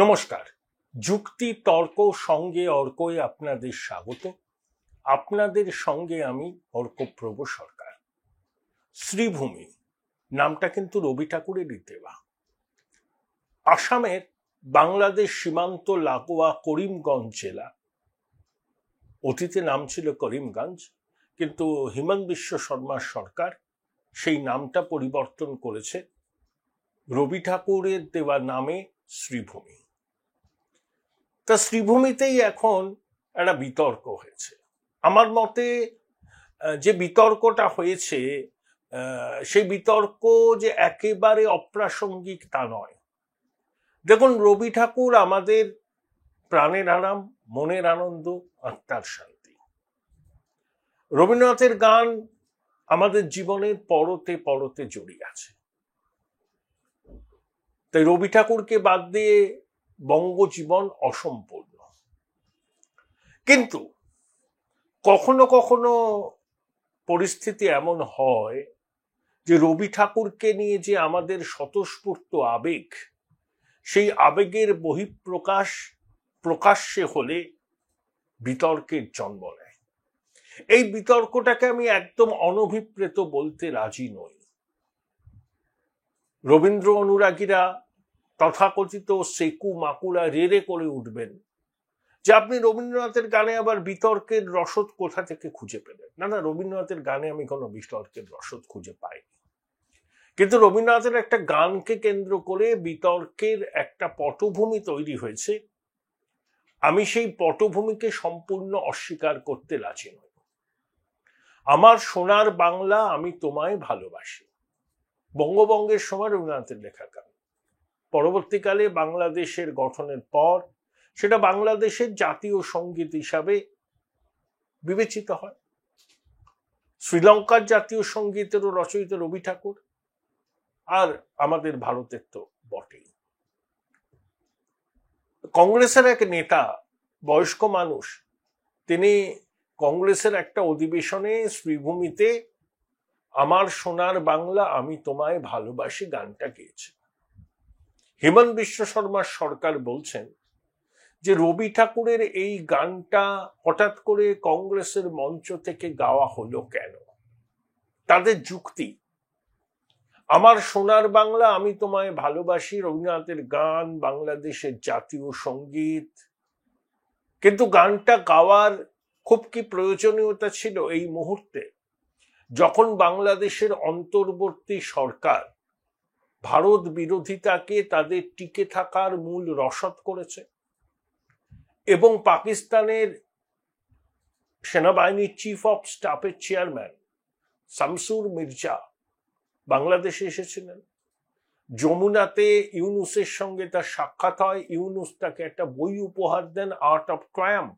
নমস্কার। যুক্তি তর্ক সঙ্গে অর্কয়ে আপনাদের স্বাগত। আপনাদের সঙ্গে আমি অর্কপ্রভ সরকার। শ্রীভূমি নামটা কিন্তু রবি ঠাকুরেরই দেওয়া। আসামের বাংলাদেশ সীমান্ত লাগোয়া করিমগঞ্জ জেলা, অতীতে নাম ছিল করিমগঞ্জ, কিন্তু হিমন্ত বিশ্ব শর্মা সরকার সেই নামটা পরিবর্তন করেছে রবি ঠাকুরের দেওয়া নামে শ্রীভূমি। তা শ্রীভূমিতেই এখন একটা বিতর্ক হয়েছে। আমার মতে যে বিতর্কটা হয়েছে সেই বিতর্ক যে একেবারে অপ্রাসঙ্গিক তা নয়। দেখুন, রবি ঠাকুর আমাদের প্রাণের আরাম, মনের আনন্দ, আত্মার শান্তি। রবীন্দ্রনাথের গান আমাদের জীবনের পরতে পরতে জড়িয়ে আছে। তাই রবি ঠাকুরকে বাদ দিয়ে বঙ্গজীবন অসম্পূর্ণ। কিন্তু কখনো কখনো পরিস্থিতি এমন হয় যে রবি ঠাকুরকে নিয়ে যে আমাদের স্বতঃস্ফূর্ত আবেগ, সেই আবেগের বহিঃপ্রকাশ প্রকাশ্যে হলে বিতর্কের জন্ম নেয়। এই বিতর্কটাকে আমি একদম অনভিপ্রেত বলতে রাজি নই। রবীন্দ্র অনুরাগীরা তথাকথিত সেকু মাকুলা রেড়ে করে উঠবেন যে আপনি রবীন্দ্রনাথের গানে আবার বিতর্কের রসদ কোথা থেকে খুঁজে পেলেন। না, রবীন্দ্রনাথের গানে আমি কোনো বিতর্কের রসদ খুঁজে পাইনি। কিন্তু রবীন্দ্রনাথের একটা গানকে কেন্দ্র করে বিতর্কের একটা পটভূমি তৈরি হয়েছে। আমি সেই পটভূমিকে সম্পূর্ণ অস্বীকার করতে রাজি নই। আমার সোনার বাংলা আমি তোমায় ভালোবাসি, বঙ্গভঙ্গের সময় রবীন্দ্রনাথের লেখা গান। পরবর্তীকালে বাংলাদেশের গঠনের পর সেটা বাংলাদেশের জাতীয় সঙ্গীত হিসাবে বিবেচিত হয়। শ্রীলঙ্কার জাতীয় সঙ্গীতেরও রচয়িতা রবি ঠাকুর, আর আমাদের ভারতের তো বটেই। কংগ্রেসের এক নেতা, বয়স্ক মানুষ, তিনি কংগ্রেসের একটা অধিবেশনে শ্রীভূমিতে আমার সোনার বাংলা আমি তোমায় ভালোবাসি গানটা গেয়েছেন। হিমন্ত বিশ্ব শর্মার সরকার বলছেন যে রবি ঠাকুরের এই গানটা হঠাৎ করে কংগ্রেসের মঞ্চ থেকে গাওয়া হলো কেন। তাদের যুক্তি, আমার সোনার বাংলা আমি তোমায় ভালোবাসি রবীন্দ্রনাথের গান, বাংলাদেশের জাতীয় সঙ্গীত, কিন্তু গানটা গাওয়ার খুব কি প্রয়োজনীয়তা ছিল এই মুহূর্তে, যখন বাংলাদেশের অন্তর্বর্তী সরকার ভারত বিরোধিতাকে তাদের টিকে থাকার মূল রসদ করেছে এবং পাকিস্তানের সেনাবাহিনীর চিফ অফ স্টাফের চেয়ারম্যান শামসুর মির্জা বাংলাদেশে এসেছিলেন। যমুনাতে ইউনুসের সঙ্গে তার সাক্ষাৎ হয়। ইউনুস তাকে একটা বই উপহার দেন, আর্ট অফ ট্রায়াম্প।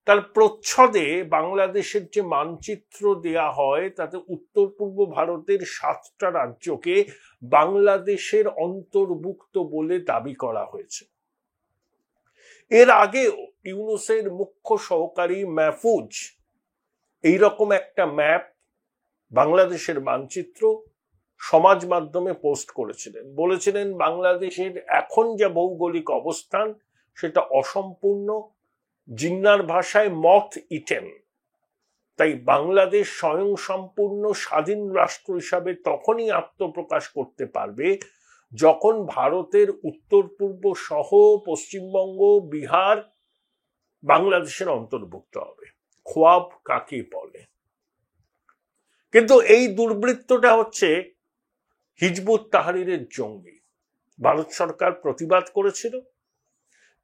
তার প্রচ্ছদে বাংলাদেশের যে মানচিত্র দেয়া হয় তাতে উত্তর পূর্ব ভারতের 7টা রাজ্যকে বাংলাদেশের অন্তর্ভুক্ত বলে দাবি করা হয়েছে। এর আগেও ইউনুসের মুখ্য সহকারী মাহফুজ এইরকম একটা ম্যাপ, বাংলাদেশের মানচিত্র সমাজ মাধ্যমে পোস্ট করেছিলেন। বলেছিলেন বাংলাদেশের এখন যা ভৌগোলিক অবস্থান সেটা অসম্পূর্ণ, জিন্নার ভাষায় মথ ইটেন। তাই বাংলাদেশ স্বয়ংসম্পূর্ণ স্বাধীন রাষ্ট্র হিসাবে তখনই আত্মপ্রকাশ করতে পারবে যখন ভারতের উত্তর পূর্ব সহ পশ্চিমবঙ্গ, বিহার বাংলাদেশের অন্তর্ভুক্ত হবে। খোয়াব কাকে বলে। কিন্তু এই দুর্বৃত্তটা হচ্ছে হিজবুত তাহরিরের জঙ্গি। ভারত সরকার প্রতিবাদ করেছিল,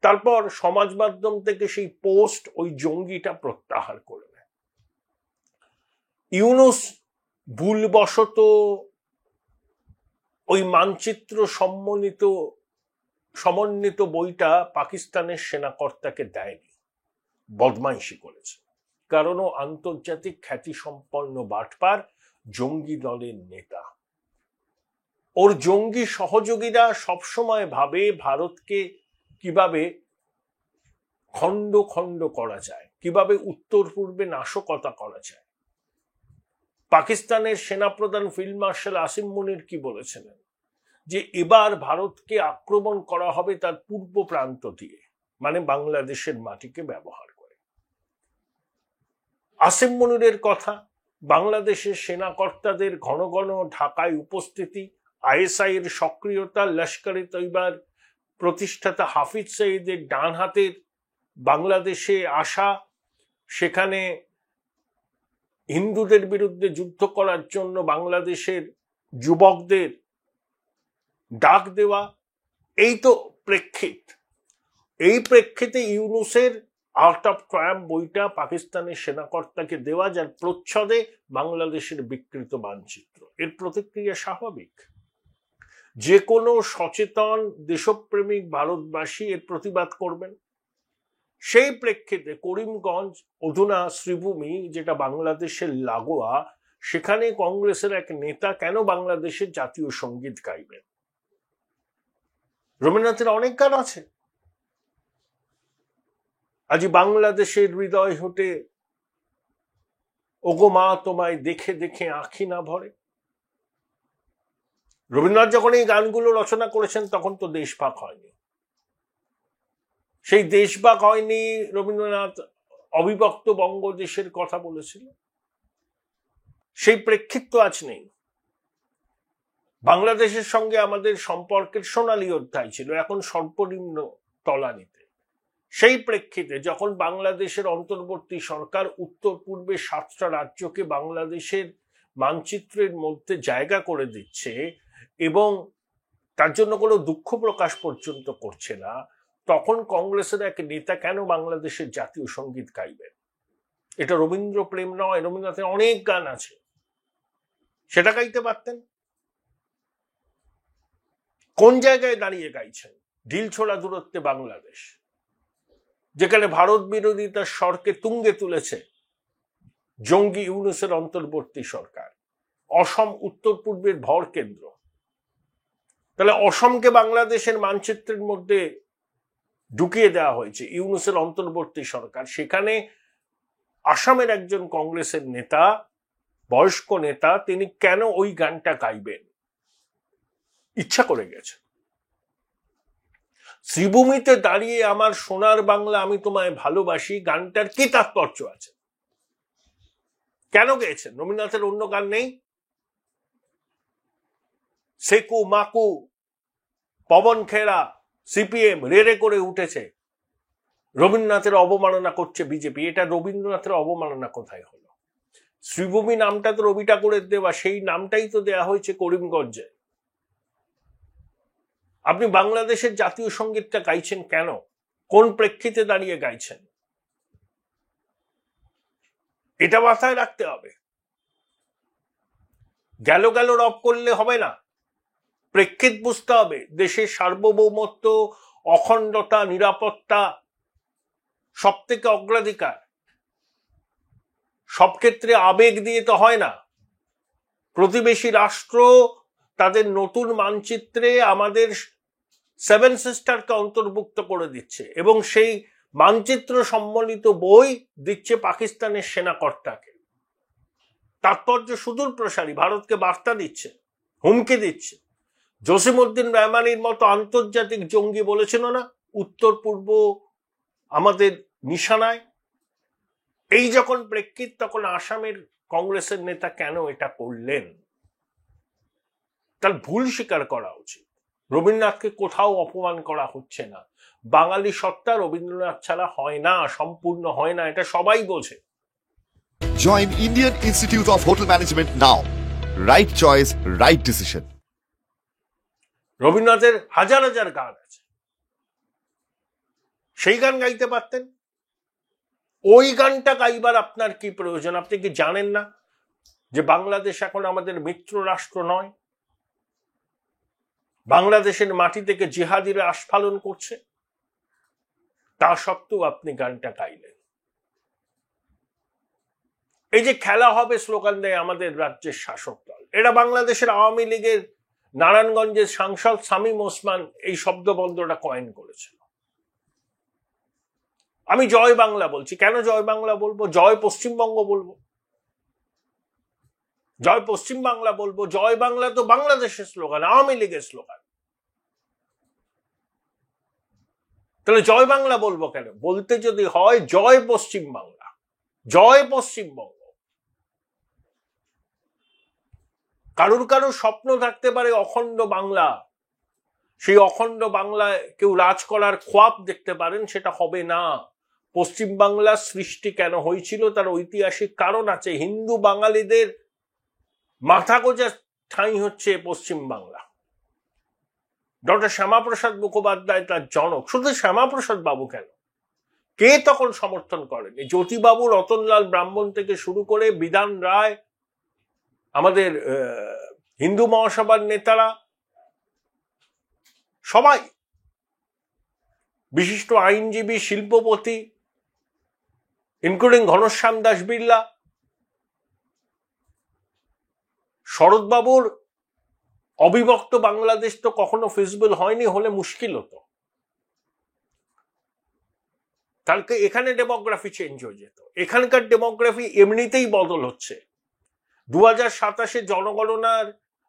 তারপর সমাজ মাধ্যম থেকে সেই পোস্ট ওই জঙ্গিটা প্রত্যাহার করে নেয়। ইউনুস ভুলবশত ওই মানচিত্র সমন্বিত বইটা পাকিস্তানের সেনাকর্তাকে দেয়নি, বদমাইশি করেছে। কারণ ও আন্তর্জাতিক খ্যাতিসম্পন্ন বাটপার, জঙ্গি দলের নেতা। ওর জঙ্গি সহযোগীরা সবসময় ভাবে ভারতকে কিভাবে খণ্ড খণ্ড করা যায়, কিভাবে উত্তর পূর্বে নাশকতা করা যায়। পাকিস্তানের সেনাপ্রধান ফিল্ড মার্শাল আসিম মুনির কি বলেছিলেন যে এবার ভারতকে আক্রমণ করা হবে তার পূর্ব প্রান্ত দিয়ে, মানে বাংলাদেশের মাটিকে ব্যবহার করে। আসিম মনিরের কথা, বাংলাদেশের সেনাকর্তাদের ঘন ঘন ঢাকায় উপস্থিতি, আইএসআই এর সক্রিয়তা, লস্কর-ই তৈবার প্রতিষ্ঠাতা হাফিজ সঈদের ডান হাতের বাংলাদেশে আসা, সেখানে হিন্দুদের বিরুদ্ধে যুদ্ধ করার জন্য বাংলাদেশের যুবকদের ডাক দেওয়া, এই তো প্রেক্ষিত। এই প্রেক্ষিতে ইউনূসের আর্ট অফ ট্রায়াম্ফ বইটা পাকিস্তানের সেনাকর্তাকে দেওয়া, যার প্রচ্ছদে বাংলাদেশের বিকৃত মানচিত্র। এর প্রতিক্রিয়া স্বাভাবিক, যে কোনো সচেতন দেশপ্রেমিক ভারতবাসী এর প্রতিবাদ করবেন। সেই প্রেক্ষিতে করিমগঞ্জ, অধুনা শ্রীভূমি, যেটা বাংলাদেশের লাগোয়া, সেখানে কংগ্রেসের এক নেতা কেন বাংলাদেশের জাতীয় সঙ্গীত গাইবেন? রবীন্দ্রনাথের অনেক গান আছে। আজ বাংলাদেশের হৃদয় হতে ওগো মা তোমায় দেখে দেখে আঁখি না ভরে। রবীন্দ্রনাথ যখন এই গানগুলো রচনা করেছেন তখন তো দেশভাগ হয়নি। সেই দেশভাগ হয়নি, রবীন্দ্রনাথ অবিভক্ত বঙ্গদেশের কথা বলেছিল। সেই প্রেক্ষিত তো আজ নেই। বাংলাদেশের সঙ্গে আমাদের সম্পর্কের সোনালী অধ্যায় ছিল, এখন সর্বনিম্ন তলানিতে। সেই প্রেক্ষিতে যখন বাংলাদেশের অন্তর্বর্তী সরকার উত্তর পূর্বে 7টা রাজ্যকে বাংলাদেশের মানচিত্রের মধ্যে জায়গা করে দিচ্ছে এবং তার জন্য কোনো দুঃখ প্রকাশ পর্যন্ত করছে না, তখন কংগ্রেসের এক নেতা কেন বাংলাদেশের জাতীয় সঙ্গীত গাইবেন? এটা রবীন্দ্র প্রেম নয়। রবীন্দ্রনাথের অনেক গান আছে, সেটা গাইতে পারতেন। কোন জায়গায় দাঁড়িয়ে গাইছেন? ঢিল ছোড়া দূরত্বে বাংলাদেশ, যেখানে ভারত বিরোধিতার স্বরকে তুঙ্গে তুলেছে জঙ্গি ইউনূসের অন্তর্বর্তী সরকার। অসম উত্তর পূর্বের ভর কেন্দ্র। তাহলে অসমকে বাংলাদেশের মানচিত্রের মধ্যে ঢুকিয়ে দেওয়া হয়েছে ইউনূসের অন্তর্বর্তী সরকার। সেখানে আসামের একজন কংগ্রেসের নেতা, বয়স্ক নেতা, তিনি কেন ওই গানটা গাইবেন? ইচ্ছা করে গেছে। শ্রীভূমিতে দাঁড়িয়ে আমার সোনার বাংলা আমি তোমায় ভালোবাসি গানটার কি তাৎপর্য আছে? কেন গেয়েছেন? রবীন্দ্রনাথের অন্য গান নেই? সেকু মাকু, পবন খেরা, সিপিএম রেড়ে করে উঠেছে, রবীন্দ্রনাথের অবমাননা করছে বিজেপি। এটা রবীন্দ্রনাথের অবমাননা কোথায় হলো? শ্রীভূমি নামটা তো রবি ঠাকুরের দেওয়া, সেই নামটাই তো দেয়া হয়েছে করিমগঞ্জে। আপনি বাংলাদেশের জাতীয় সঙ্গীতটা গাইছেন কেন? কোন প্রেক্ষিতে দাঁড়িয়ে গাইছেন? এটা মাথায় রাখতে হবে। গেল গেল রব করলে হবে না, প্রেক্ষিত বুঝতে হবে। দেশের সার্বভৌমত্ব, অখণ্ডতা, নিরাপত্তা সব থেকে অগ্রাধিকার। সব ক্ষেত্রে আবেগ দিয়ে তো হয় না। প্রতিবেশী রাষ্ট্র তাদের নতুন মানচিত্রে আমাদের 7 সিস্টারকে অন্তর্ভুক্ত করে দিচ্ছে এবং সেই মানচিত্র সম্বলিত বই দিচ্ছে পাকিস্তানের সেনাকর্তাকে। তাৎপর্য সুদূর প্রসারী, ভারতকে বার্তা দিচ্ছে, হুমকি দিচ্ছে। জসিমউদ্দিন রহমানির মতো আন্তর্জাতিক জঙ্গি বলেছিল না উত্তর পূর্ব আমাদের নিশানায়। এই যখন প্রেক্ষিত, তখন আসামের কংগ্রেসের নেতা কেন এটা করলেন? তার ভুল স্বীকার করা উচিত। রবীন্দ্রনাথকে কোথাও অপমান করা হচ্ছে না। বাঙালি সত্তা রবীন্দ্রনাথ ছাড়া হয় না, সম্পূর্ণ হয় না, এটা সবাই বোঝে। Join Indian Institute of Hotel Management now. Right choice, right decision. রবীন্দ্রনাথের হাজার হাজার গান আছে, সেই গান গাইতে পারতেন। ওই গানটা গাইবার আপনার কি প্রয়োজন? আপনি কি জানেন না যে বাংলাদেশ এখন আমাদের মিত্র রাষ্ট্র নয়? বাংলাদেশের মাটি থেকে জিহাদিরা আস্ফালন করছে, তা সত্ত্বেও আপনি গানটা গাইলেন। এই যে খেলা হবে স্লোগান দেয় আমাদের রাজ্যের শাসক দল, এটা বাংলাদেশের আওয়ামী লীগের নারায়ণগঞ্জের সাংসদ শামীম ওসমান এই শব্দবন্ধটা কয়েন করেছিল। আমি জয় বাংলা বলছি। কেন জয় বাংলা বলবো? জয় পশ্চিমবঙ্গ বলবো। জয় পশ্চিম বাংলা বলবো, জয় বাংলা তো বাংলাদেশের স্লোগান, আওয়ামী লীগের স্লোগান। তাহলে জয় বাংলা বলবো কেন? বলতে যদি হয় জয় পশ্চিম বাংলা, জয় পশ্চিমবঙ্গ। কারুর কারুর স্বপ্ন থাকতে পারে অখণ্ড বাংলা, সেই অখণ্ড বাংলায় কেউ রাজ করার খোয়াব দেখতে পারেন, সেটা হবে না। পশ্চিম বাংলার সৃষ্টি কেন হয়েছিল তার ঐতিহাসিক কারণ আছে। হিন্দু বাঙালিদের মাথা গোঁজার ঠাঁই হচ্ছে পশ্চিম বাংলা। ডক্টর শ্যামাপ্রসাদ মুখোপাধ্যায় তার জনক। শুধু শ্যামাপ্রসাদ বাবু কেন, কে তখন সমর্থন করেন? জ্যোতিবাবু, রতনলাল ব্রাহ্মণ থেকে শুরু করে বিধান রায়, আমাদের হিন্দু মহাসভার নেতারা, সবাই, বিশিষ্ট আইনজীবী, শিল্পপতি, ইনক্লুডিং ঘনশ্যাম দাস বিড়লা। শরৎবাবুর অবিভক্ত বাংলাদেশ তো কখনো ফিজিবল হয়নি, হলে মুশকিল হতো। তাহলে এখানে ডেমোগ্রাফি চেঞ্জ হয়ে যেত। এখানকার ডেমোগ্রাফি এমনিতেই বদল হচ্ছে। 2027 জনগণনার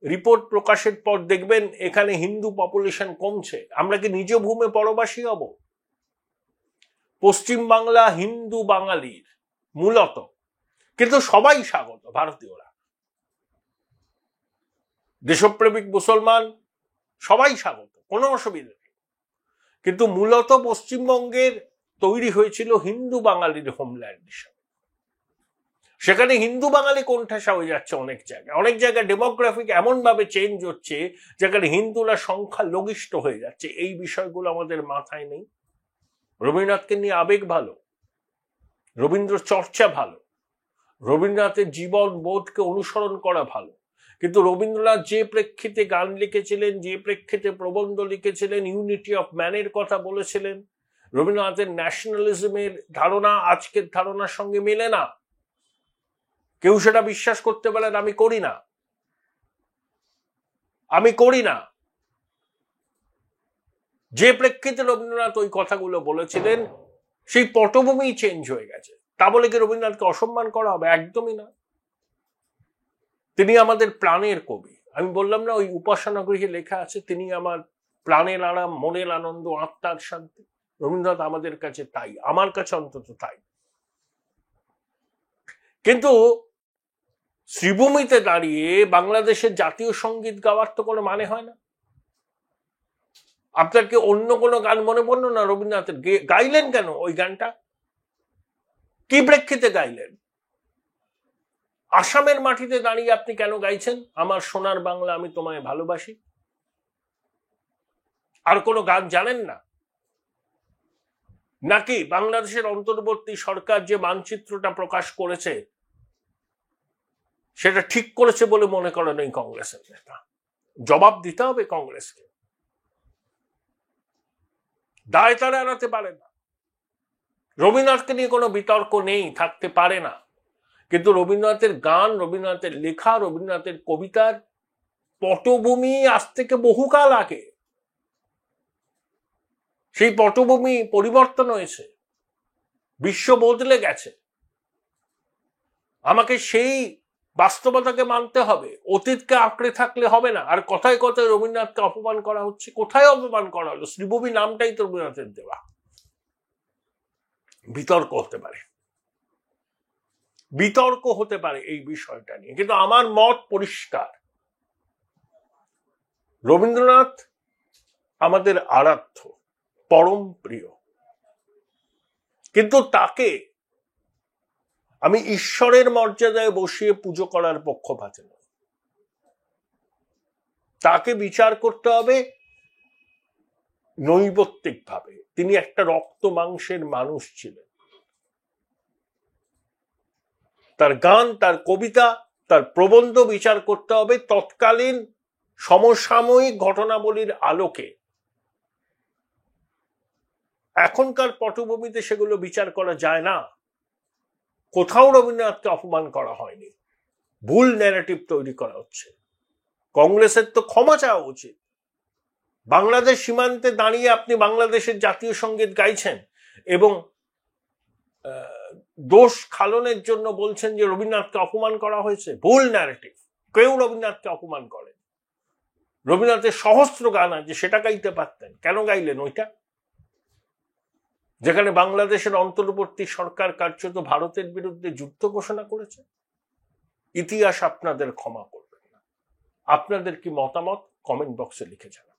রিপোর্ট প্রকাশের পর দেখবেন এখানে হিন্দু পপুলেশন কমছে। আমরা কি নিজ ভূমে পরবাসী হব? পশ্চিম বাংলা হিন্দু বাঙালির মূলত, কিন্তু সবাই স্বাগত, ভারতীয়রা, দেশপ্রেমিক মুসলমান সবাই স্বাগত, কোনো অসুবিধা নেই। কিন্তু মূলত পশ্চিমবঙ্গের তৈরি হয়েছিল হিন্দু বাঙালির হোমল্যান্ড হিসাবে। সেখানে হিন্দু বাঙালি কোণঠাসা হয়ে যাচ্ছে অনেক জায়গায়। অনেক জায়গায় ডেমোগ্রাফিক এমন ভাবে চেঞ্জ হচ্ছে যেখানে হিন্দুরা সংখ্যা লঘিষ্ঠ হয়ে যাচ্ছে। এই বিষয়গুলো আমাদের মাথায় নেই। রবীন্দ্রনাথকে নিয়ে আবেগ ভালো, রবীন্দ্র চর্চা ভালো, রবীন্দ্রনাথের জীবন বোধকে অনুসরণ করা ভালো, কিন্তু রবীন্দ্রনাথ যে প্রেক্ষিতে গান লিখেছিলেন, যে প্রেক্ষিতে প্রবন্ধ লিখেছিলেন, ইউনিটি অফ ম্যানের কথা বলেছিলেন, রবীন্দ্রনাথের ন্যাশনালিজমের ধারণা আজকের ধারণার সঙ্গে মেলে না। কেউ সেটা বিশ্বাস করতে পারেন, আমি করি না, আমি করি না। যে প্রেক্ষিতে রবীন্দ্রনাথ ওই কথাগুলো বলেছিলেন সেই পটভূমি চেঞ্জ হয়ে গেছে। তা বলে কি রবীন্দ্রনাথকে অসম্মান করা হবে? একদমই না। তিনি আমাদের প্রাণের কবি। আমি বললাম না, ওই উপাসনা গৃহে লেখা আছে, তিনি আমার প্রাণের আরাম, মনের আনন্দ, আত্মার শান্তি। রবীন্দ্রনাথ আমাদের কাছে তাই, আমার কাছে অন্তত তাই। কিন্তু শ্রীভূমিতে দাঁড়িয়ে বাংলাদেশের জাতীয় সঙ্গীত গাওয়ার তো কোনো মানে হয় না। আপনার কি অন্য কোনো গান মনে পড়ল না রবীন্দ্রনাথের? গাইলেন কেন ওই গানটা? কি প্রেক্ষিতে গাইলেন? আসামের মাটিতে দাঁড়িয়ে আপনি কেন গাইছেন আমার সোনার বাংলা, আমি তোমায় ভালোবাসি? আর কোনো গান জানেন না? নাকি বাংলাদেশের অন্তর্বর্তী সরকার যে মানচিত্রটা প্রকাশ করেছে সেটা ঠিক করেছে বলে মনে করেন এই কংগ্রেসের নেতা? জবাব দিতে হবে কংগ্রেসকে। দায় তারা এড়াতে পারে না। রবীন্দ্রনাথকে নিয়ে কোনো বিতর্ক নেই, থাকতে পারে না। কিন্তু রবীন্দ্রনাথের গান, রবীন্দ্রনাথের লেখা, রবীন্দ্রনাথের কবিতার পটভূমি আজ থেকে বহুকাল আগে। সেই পটভূমি পরিবর্তন হয়েছে, বিশ্ব বদলে গেছে। আমাকে সেই বাস্তবতাকে মানতে হবে, অতীতকে আঁকড়ে থাকলে হবে না। আর কথায় কথায় রবীন্দ্রনাথকে অপমান করা হচ্ছে। কোথায় অপমান করা হলো? শ্রীভূমি নামটাই তো রবীন্দ্রনাথের দেওয়া। বিতর্ক হতে পারে, বিতর্ক হতে পারে এই বিষয়টা নিয়ে, কিন্তু আমার মত পরিষ্কার। রবীন্দ্রনাথ আমাদের আরাধ্য, পরম প্রিয়, কিন্তু তাকে আমি ঈশ্বরের মর্যাদায় বসিয়ে পুজো করার পক্ষপাতী নই। তাকে বিচার করতে হবে নৈবত্তিক ভাবে। তিনি একটা রক্ত মাংসের মানুষ ছিলেন। তার গান, তার কবিতা, তার প্রবন্ধ বিচার করতে হবে তৎকালীন সমসাময়িক ঘটনাবলীর আলোকে। এখনকার পটভূমিতে সেগুলো বিচার করা যায় না। কোথাও রবীন্দ্রনাথকে অপমান করা হয়নি, ভুল ন্যারেটিভ তৈরি করা হচ্ছে। কংগ্রেসের তো ক্ষমা চাওয়া উচিত। বাংলাদেশ সীমান্তে দাঁড়িয়ে আপনি বাংলাদেশের জাতীয় সঙ্গীত গাইছেন এবং দোষ খালনের জন্য বলছেন যে রবীন্দ্রনাথকে অপমান করা হয়েছে। ভুল ন্যারেটিভ। কেউ রবীন্দ্রনাথকে অপমান করে। রবীন্দ্রনাথের সহস্র গান আছে, সেটা গাইতে পারতেন, কেন গাইলেন ওইটা? যেখানে বাংলাদেশের অন্তর্বর্তী সরকার কার্যত ভারতের বিরুদ্ধে যুদ্ধ ঘোষণা করেছে। ইতিহাস আপনাদের ক্ষমা করবেন না। আপনাদের কি মতামত কমেন্ট বক্সে লিখে জানান।